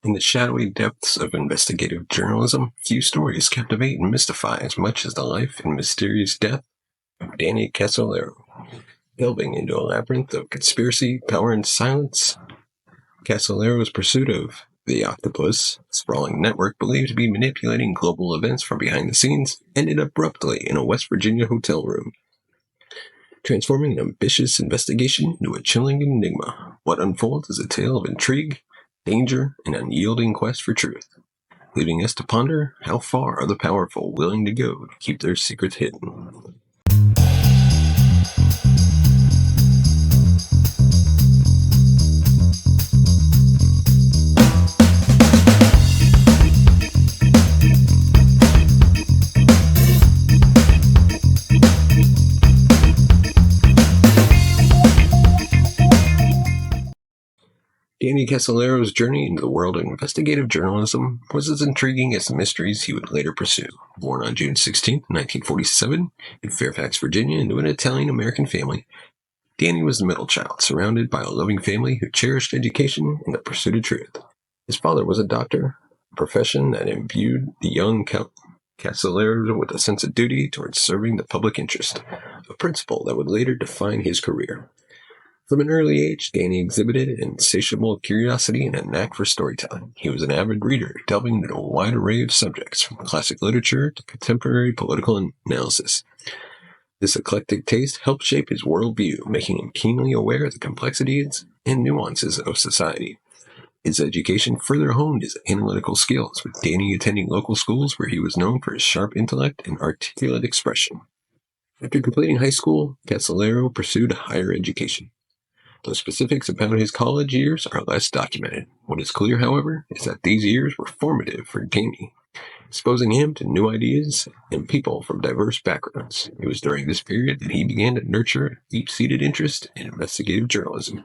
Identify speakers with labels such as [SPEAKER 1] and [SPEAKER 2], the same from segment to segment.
[SPEAKER 1] In the shadowy depths of investigative journalism, few stories captivate and mystify as much as the life and mysterious death of Danny Casolaro. Delving into a labyrinth of conspiracy, power, and silence, Casolaro's pursuit of the Octopus, a sprawling network believed to be manipulating global events from behind the scenes, ended abruptly in a West Virginia hotel room, transforming an ambitious investigation into a chilling enigma. What unfolds is a tale of intrigue, danger, and unyielding quest for truth, leaving us to ponder how far are the powerful willing to go to keep their secrets hidden. Danny Casolaro's journey into the world of investigative journalism was as intriguing as the mysteries he would later pursue. Born on June 16, 1947, in Fairfax, Virginia, into an Italian-American family, Danny was the middle child, surrounded by a loving family who cherished education and the pursuit of truth. His father was a doctor, a profession that imbued the young Casolaro with a sense of duty towards serving the public interest, a principle that would later define his career. From an early age, Danny exhibited an insatiable curiosity and a knack for storytelling. He was an avid reader, delving into a wide array of subjects, from classic literature to contemporary political analysis. This eclectic taste helped shape his worldview, making him keenly aware of the complexities and nuances of society. His education further honed his analytical skills, with Danny attending local schools where he was known for his sharp intellect and articulate expression. After completing high school, Casolaro pursued higher education. The specifics about his college years are less documented. What is clear, however, is that these years were formative for Danny, exposing him to new ideas and people from diverse backgrounds. It was during this period that he began to nurture a deep-seated interest in investigative journalism.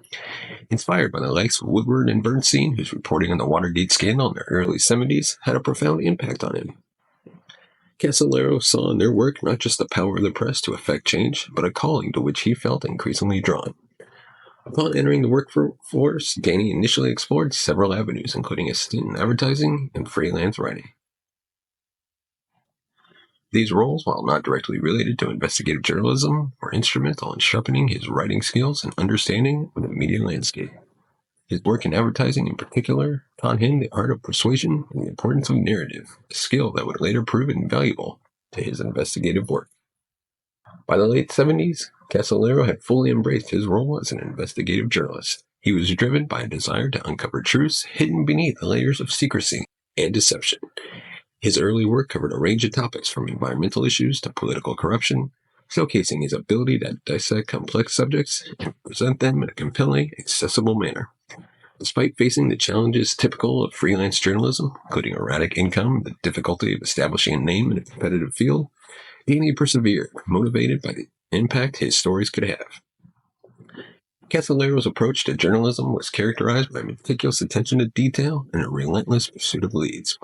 [SPEAKER 1] Inspired by the likes of Woodward and Bernstein, whose reporting on the Watergate scandal in the early 70s had a profound impact on him. Casolaro saw in their work not just the power of the press to effect change, but a calling to which he felt increasingly drawn. Upon entering the workforce, Danny initially explored several avenues, including a stint in advertising and freelance writing. These roles, while not directly related to investigative journalism, were instrumental in sharpening his writing skills and understanding of the media landscape. His work in advertising, in particular, taught him the art of persuasion and the importance of narrative, a skill that would later prove invaluable to his investigative work. By the late 70s, Casolaro had fully embraced his role as an investigative journalist. He was driven by a desire to uncover truths hidden beneath the layers of secrecy and deception. His early work covered a range of topics from environmental issues to political corruption, showcasing his ability to dissect complex subjects and present them in a compelling, accessible manner. Despite facing the challenges typical of freelance journalism, including erratic income, the difficulty of establishing a name in a competitive field, Danny persevered, motivated by the impact his stories could have. Casolaro's approach to journalism was characterized by meticulous attention to detail and a relentless pursuit of leads.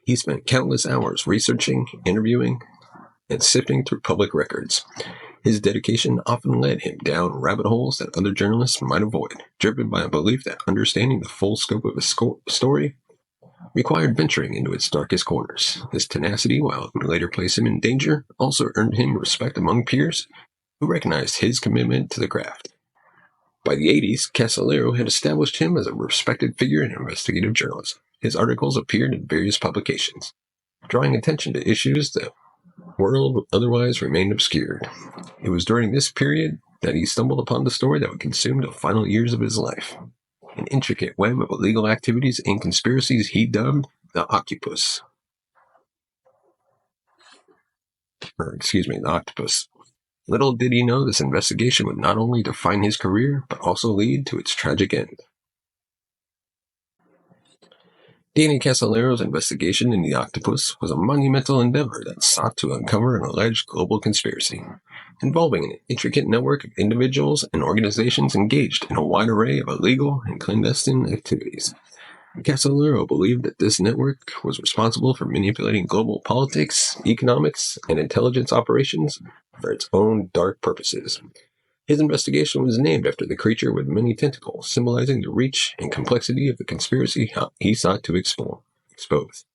[SPEAKER 1] He spent countless hours researching, interviewing, and sifting through public records. His dedication often led him down rabbit holes that other journalists might avoid, driven by a belief that understanding the full scope of a story required venturing into its darkest corners. This tenacity, while it would later place him in danger, also earned him respect among peers who recognized his commitment to the craft. By the 80s, Casolaro had established him as a respected figure in investigative journalism. His articles appeared in various publications, drawing attention to issues that world otherwise remained obscured. It was during this period that he stumbled upon the story that would consume the final years of his life. An intricate web of illegal activities and conspiracies he dubbed the Octopus. The Octopus. Little did he know this investigation would not only define his career, but also lead to its tragic end. Danny Casolaro's investigation into the Octopus was a monumental endeavor that sought to uncover an alleged global conspiracy, involving an intricate network of individuals and organizations engaged in a wide array of illegal and clandestine activities. Casolaro believed that this network was responsible for manipulating global politics, economics, and intelligence operations for its own dark purposes. His investigation was named after the creature with many tentacles, symbolizing the reach and complexity of the conspiracy he sought to expose.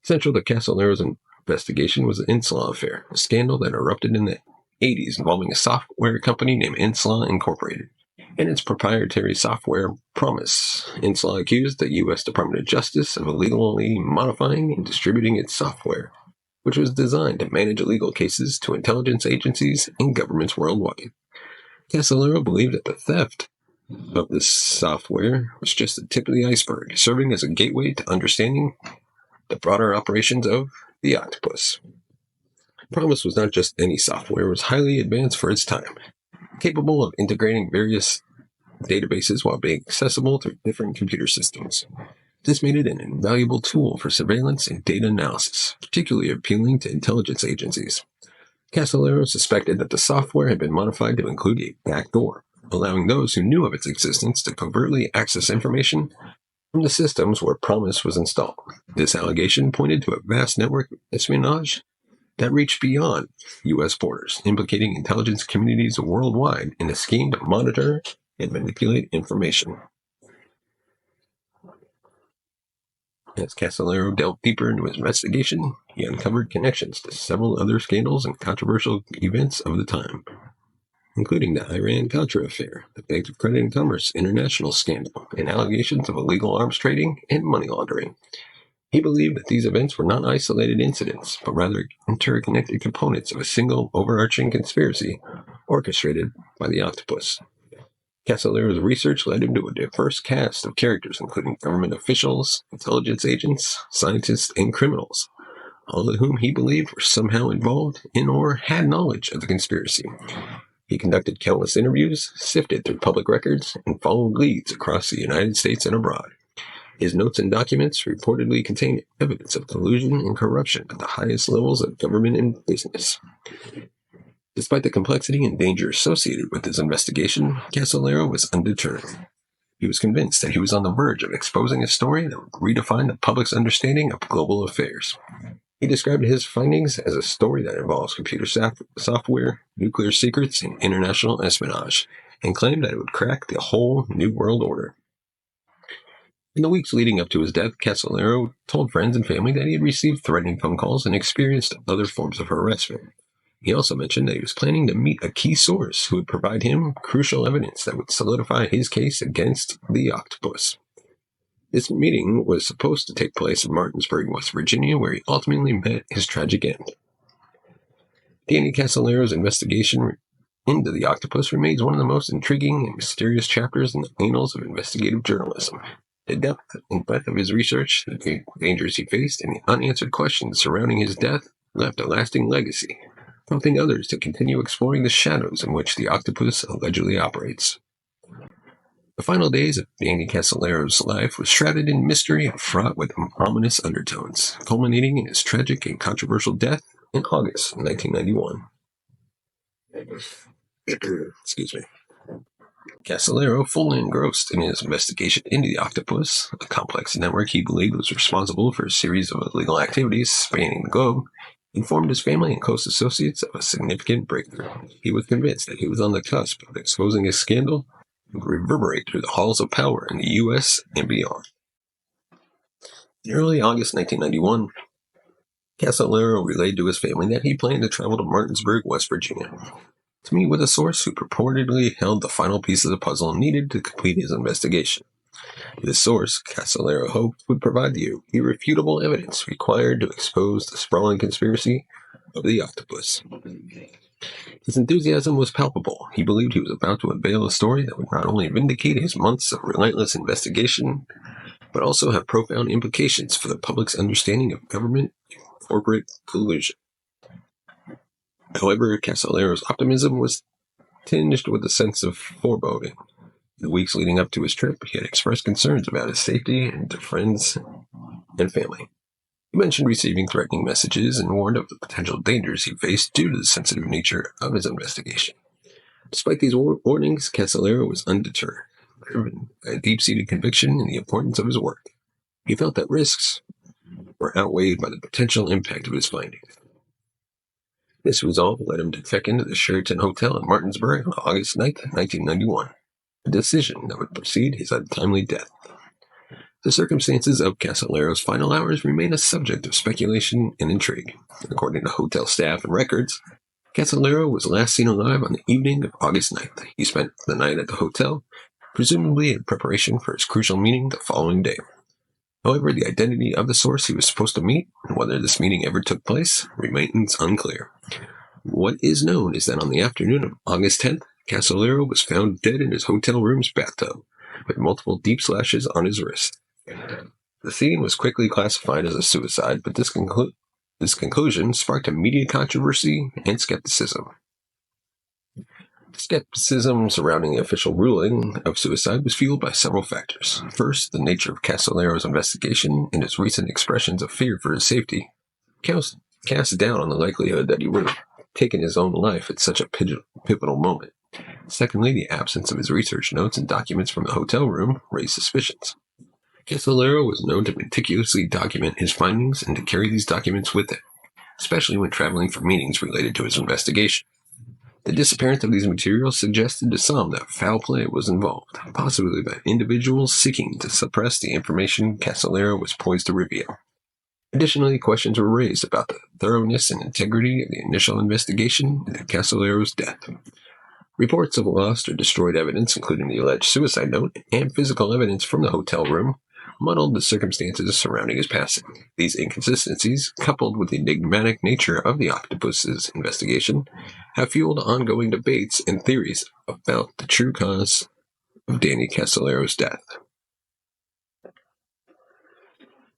[SPEAKER 1] Central to Casolaro's investigation was the Inslaw affair, a scandal that erupted in the 80s involving a software company named Inslaw Incorporated and its proprietary software Promise. Inslaw accused the U.S. Department of Justice of illegally modifying and distributing its software, which was designed to manage illegal cases to intelligence agencies and governments worldwide. Casolaro believed that the theft of this software was just the tip of the iceberg, serving as a gateway to understanding the broader operations of the Octopus. Promise was not just any software, it was highly advanced for its time, capable of integrating various databases while being accessible through different computer systems. This made it an invaluable tool for surveillance and data analysis, particularly appealing to intelligence agencies. Casolaro suspected that the software had been modified to include a backdoor, allowing those who knew of its existence to covertly access information from the systems where Promise was installed. This allegation pointed to a vast network of espionage that reached beyond U.S. borders, implicating intelligence communities worldwide in a scheme to monitor and manipulate information. As Casolaro delved deeper into his investigation, he uncovered connections to several other scandals and controversial events of the time, including the Iran-Contra affair, the Bank of Credit and Commerce International scandal, and allegations of illegal arms trading and money laundering. He believed that these events were not isolated incidents, but rather interconnected components of a single overarching conspiracy orchestrated by the Octopus. Casolaro's research led him to a diverse cast of characters, including government officials, intelligence agents, scientists, and criminals, all of whom he believed were somehow involved in or had knowledge of the conspiracy. He conducted countless interviews, sifted through public records, and followed leads across the United States and abroad. His notes and documents reportedly contained evidence of collusion and corruption at the highest levels of government and business. Despite the complexity and danger associated with his investigation, Casolaro was undeterred. He was convinced that he was on the verge of exposing a story that would redefine the public's understanding of global affairs. He described his findings as a story that involves computer software, nuclear secrets, and international espionage, and claimed that it would crack the whole New World Order. In the weeks leading up to his death, Casolaro told friends and family that he had received threatening phone calls and experienced other forms of harassment. He also mentioned that he was planning to meet a key source who would provide him crucial evidence that would solidify his case against the Octopus. This meeting was supposed to take place in Martinsburg, West Virginia, where he ultimately met his tragic end. Danny Casolaro's investigation into the Octopus remains one of the most intriguing and mysterious chapters in the annals of investigative journalism. The depth and breadth of his research, the dangers he faced, and the unanswered questions surrounding his death left a lasting legacy, prompting others to continue exploring the shadows in which the Octopus allegedly operates. The final days of Danny Casolaro's life were shrouded in mystery and fraught with ominous undertones, culminating in his tragic and controversial death in August 1991. Excuse me. Casolaro, fully engrossed in his investigation into the Octopus, a complex network he believed was responsible for a series of illegal activities spanning the globe, informed his family and close associates of a significant breakthrough. He was convinced that he was on the cusp of exposing a scandal that would reverberate through the halls of power in the U.S. and beyond. In early August 1991, Casolaro relayed to his family that he planned to travel to Martinsburg, West Virginia, to meet with a source who purportedly held the final piece of the puzzle needed to complete his investigation. This source, Casolaro hoped, would provide the irrefutable evidence required to expose the sprawling conspiracy of the Octopus. His enthusiasm was palpable. He believed he was about to unveil a story that would not only vindicate his months of relentless investigation, but also have profound implications for the public's understanding of government and corporate collusion. However, Casolaro's optimism was tinged with a sense of foreboding. In the weeks leading up to his trip, he had expressed concerns about his safety and to friends and family. He mentioned receiving threatening messages and warned of the potential dangers he faced due to the sensitive nature of his investigation. Despite these warnings, Casolaro was undeterred, driven by a deep-seated conviction in the importance of his work. He felt that risks were outweighed by the potential impact of his findings. This resolve led him to check into the Sheraton Hotel in Martinsburg on August 9th, 1991, a decision that would precede his untimely death. The circumstances of Casolaro's final hours remain a subject of speculation and intrigue. According to hotel staff and records, Casolaro was last seen alive on the evening of August 9th. He spent the night at the hotel, presumably in preparation for his crucial meeting the following day. However, the identity of the source he was supposed to meet, and whether this meeting ever took place, remains unclear. What is known is that on the afternoon of August 10th, Casolaro was found dead in his hotel room's bathtub, with multiple deep slashes on his wrist. The scene was quickly classified as a suicide, but this conclusion sparked immediate controversy and skepticism. Skepticism surrounding the official ruling of suicide was fueled by several factors. First, the nature of Casolaro's investigation and his recent expressions of fear for his safety cast doubt on the likelihood that he would have taken his own life at such a pivotal moment. Secondly, the absence of his research notes and documents from the hotel room raised suspicions. Casolaro was known to meticulously document his findings and to carry these documents with him, especially when traveling for meetings related to his investigation. The disappearance of these materials suggested to some that foul play was involved, possibly by individuals seeking to suppress the information Casolaro was poised to reveal. Additionally, questions were raised about the thoroughness and integrity of the initial investigation into Casolaro's death. Reports of lost or destroyed evidence, including the alleged suicide note and physical evidence from the hotel room, muddled the circumstances surrounding his passing. These inconsistencies, coupled with the enigmatic nature of the Octopus's investigation, have fueled ongoing debates and theories about the true cause of Danny Casolaro's death.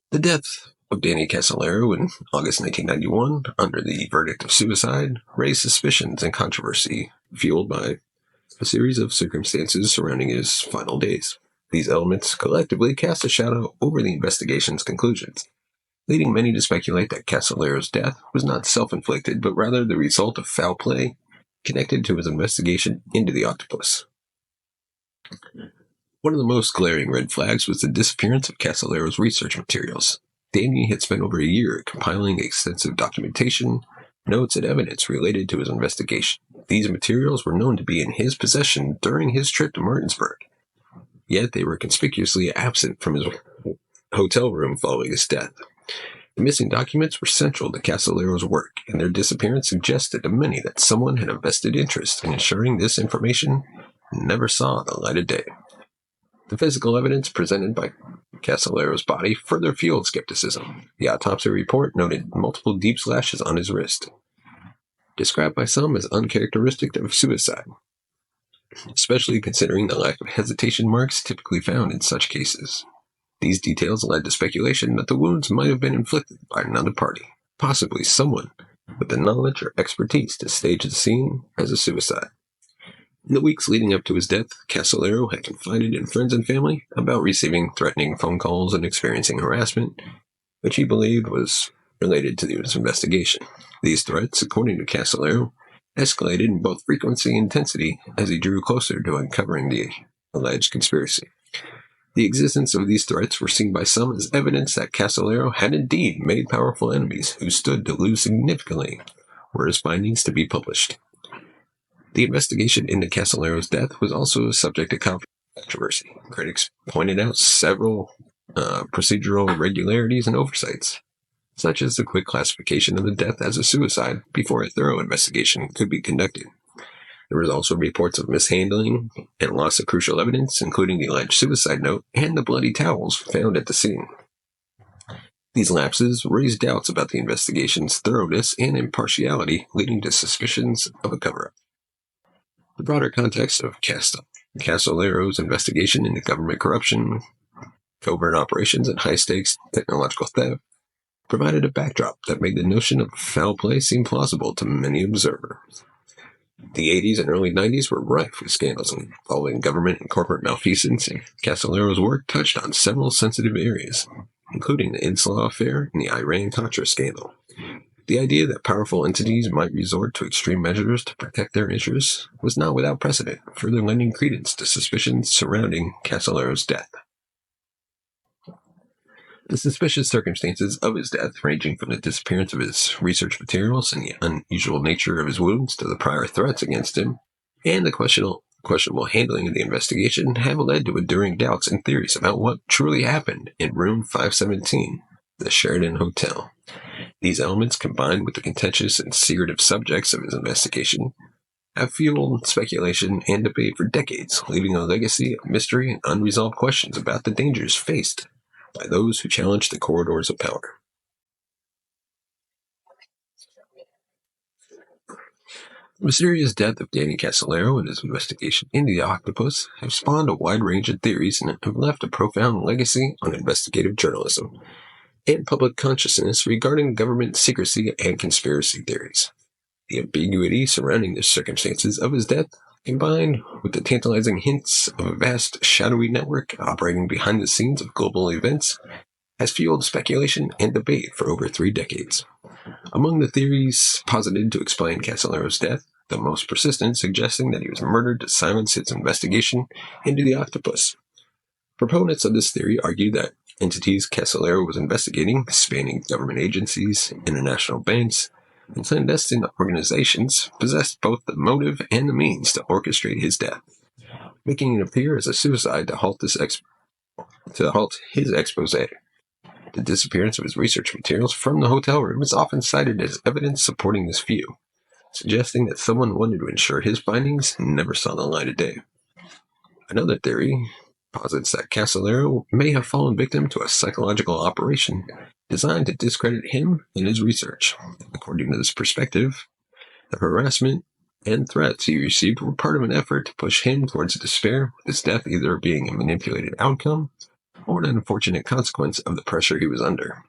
[SPEAKER 1] The death of Danny Casolaro in August 1991, under the verdict of suicide, raised suspicions and controversy, fueled by a series of circumstances surrounding his final days. These elements collectively cast a shadow over the investigation's conclusions, leading many to speculate that Casolaro's death was not self-inflicted, but rather the result of foul play connected to his investigation into the Octopus. One of the most glaring red flags was the disappearance of Casolaro's research materials. Danny had spent over a year compiling extensive documentation, notes, and evidence related to his investigation. These materials were known to be in his possession during his trip to Martinsburg, yet they were conspicuously absent from his hotel room following his death. The missing documents were central to Casolaro's work, and their disappearance suggested to many that someone had a vested interest in ensuring this information never saw the light of day. The physical evidence presented by Casolaro's body further fueled skepticism. The autopsy report noted multiple deep slashes on his wrist, described by some as uncharacteristic of suicide, especially considering the lack of hesitation marks typically found in such cases. These details led to speculation that the wounds might have been inflicted by another party, possibly someone with the knowledge or expertise to stage the scene as a suicide. In the weeks leading up to his death, Casolaro had confided in friends and family about receiving threatening phone calls and experiencing harassment, which he believed was related to his investigation. These threats, according to Casolaro, escalated in both frequency and intensity as he drew closer to uncovering the alleged conspiracy. The existence of these threats were seen by some as evidence that Casolaro had indeed made powerful enemies who stood to lose significantly were his findings to be published. The investigation into Casolaro's death was also a subject of controversy. Critics pointed out several procedural irregularities and oversights, such as the quick classification of the death as a suicide before a thorough investigation could be conducted. There was also reports of mishandling and loss of crucial evidence, including the alleged suicide note and the bloody towels found at the scene. These lapses raised doubts about the investigation's thoroughness and impartiality, leading to suspicions of a cover-up. The broader context of Casolaro's investigation into government corruption, covert operations, and high-stakes technological theft provided a backdrop that made the notion of foul play seem plausible to many observers. The 80s and early 90s were rife with scandals involving government and corporate malfeasance, and Casolaro's work touched on several sensitive areas, including the Inslaw affair and the Iran-Contra scandal. The idea that powerful entities might resort to extreme measures to protect their interests was not without precedent, further lending credence to suspicions surrounding Casolaro's death. The suspicious circumstances of his death, ranging from the disappearance of his research materials and the unusual nature of his wounds to the prior threats against him, and the questionable handling of the investigation, have led to enduring doubts and theories about what truly happened in room 517, the Sheridan Hotel. These elements, combined with the contentious and secretive subjects of his investigation, have fueled speculation and debate for decades, leaving a legacy of mystery and unresolved questions about the dangers faced by those who challenge the corridors of power. The mysterious death of Danny Casolaro and his investigation into the Octopus have spawned a wide range of theories and have left a profound legacy on investigative journalism and public consciousness regarding government secrecy and conspiracy theories. The ambiguity surrounding the circumstances of his death, combined with the tantalizing hints of a vast shadowy network operating behind the scenes of global events, has fueled speculation and debate for over 3 decades. Among the theories posited to explain Casolaro's death, the most persistent suggesting that he was murdered to silence his investigation into the Octopus. Proponents of this theory argue that entities Casolaro was investigating, spanning government agencies, international banks, and clandestine organizations, possessed both the motive and the means to orchestrate his death, making it appear as a suicide to halt his expose. The disappearance of his research materials from the hotel room is often cited as evidence supporting this view, suggesting that someone wanted to ensure his findings never saw the light of day. Another theory posits that Casolaro may have fallen victim to a psychological operation designed to discredit him and his research. According to this perspective, the harassment and threats he received were part of an effort to push him towards despair, with his death either being a manipulated outcome or an unfortunate consequence of the pressure he was under.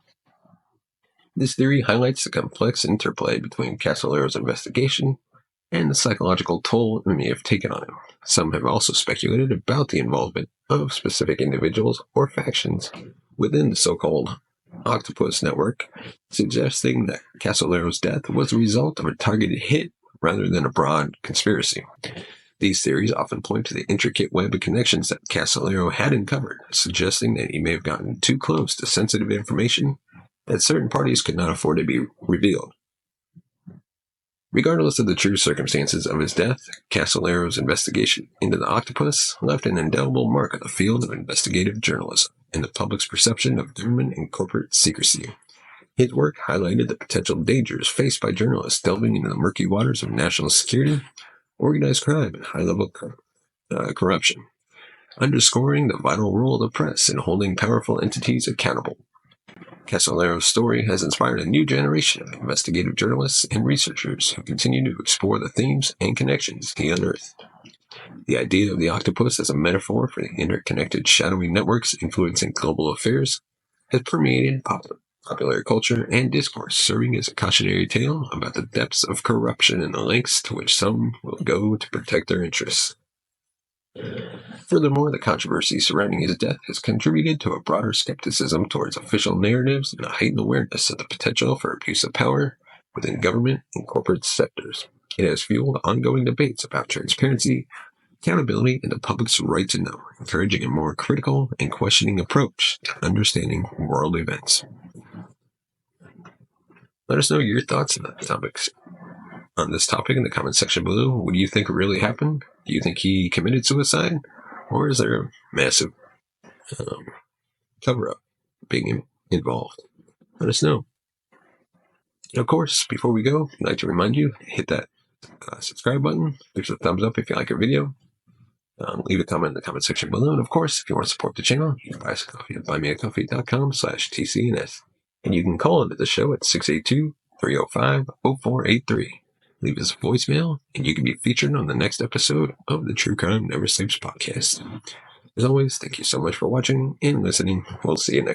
[SPEAKER 1] This theory highlights the complex interplay between Casolaro's investigation and the psychological toll it may have taken on him. Some have also speculated about the involvement of specific individuals or factions within the so-called Octopus network, suggesting that Casolaro's death was a result of a targeted hit rather than a broad conspiracy. These theories often point to the intricate web of connections that Casolaro had uncovered, suggesting that he may have gotten too close to sensitive information that certain parties could not afford to be revealed. Regardless of the true circumstances of his death, Casolaro's investigation into the Octopus left an indelible mark on the field of investigative journalism and the public's perception of government and corporate secrecy. His work highlighted the potential dangers faced by journalists delving into the murky waters of national security, organized crime, and high-level corruption, underscoring the vital role of the press in holding powerful entities accountable. Casolaro's story has inspired a new generation of investigative journalists and researchers who continue to explore the themes and connections he unearthed. The idea of the octopus as a metaphor for the interconnected shadowy networks influencing global affairs has permeated popular culture and discourse, serving as a cautionary tale about the depths of corruption and the lengths to which some will go to protect their interests. Furthermore, the controversy surrounding his death has contributed to a broader skepticism towards official narratives and a heightened awareness of the potential for abuse of power within government and corporate sectors. It has fueled ongoing debates about transparency, accountability, and the public's right to know, encouraging a more critical and questioning approach to understanding world events. Let us know your thoughts on this topic in the comment section below. What do you think really happened? Do you think he committed suicide? Or is there a massive cover-up being involved? Let us know. And of course, before we go, I'd like to remind you, hit that subscribe button, leave a thumbs up if you like our video, leave a comment in the comment section below, and of course, if you want to support the channel, you can buy us a coffee at buymeacoffee.com/TCNS. And you can call into the show at 682-305-0483. Leave us a voicemail, and you can be featured on the next episode of the True Crime Never Sleeps podcast. As always, thank you so much for watching and listening. We'll see you next time.